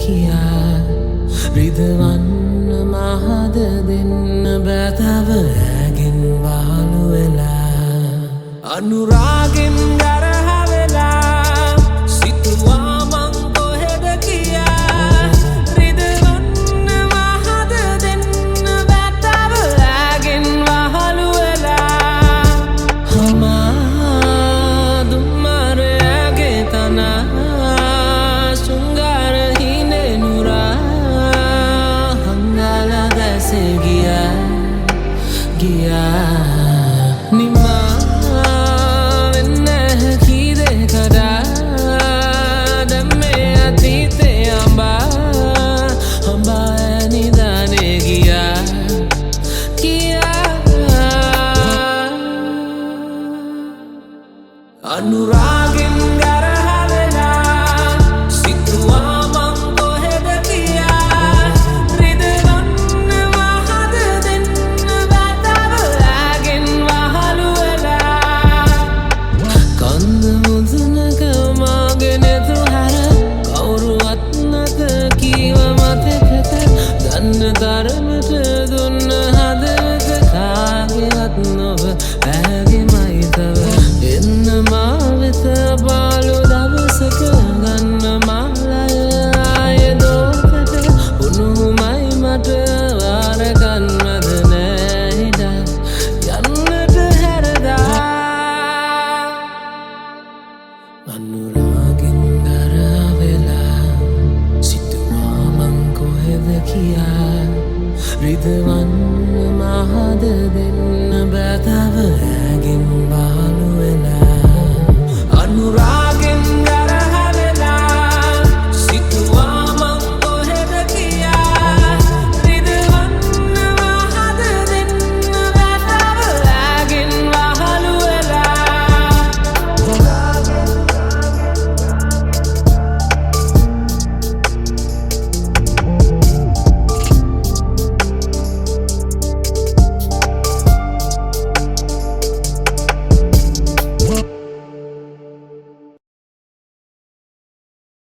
කියා රිදවන්න මහද දෙන්න බැතව ඇගෙන් වහලු වෙලා අනුරාගෙන් ගරහ වෙලා සිතුවා මං කොහෙද කියා රිදවන්න මහද දෙන්න බැතව ඇගෙන් වහලු වෙලා හමා දුම්මරගේ තනා අනුරාගෙන් ගරහ වෙලා සිතුවා මං කොහෙද කියා රිදවන්න මහද දෙන්න බැතව ඇගෙන් වහලු වෙලා කන්ද මුදුනක මාගෙන තුහර කවුරුවත් නැත කීව මතකද දන්න තරමට දුන්න හදවත කාගේවත් නොව ඇගේ මයිතව එන්න මාවෙත බාලු දවසක ගන්න මාලය ආය දෝතට උණුමයි මට වාරගන්නද නෑහිට යන්නට හැරදා අනුරාගෙන් ගරා වෙලා සිතුවා මං කොහෙද කියා රිදවන්න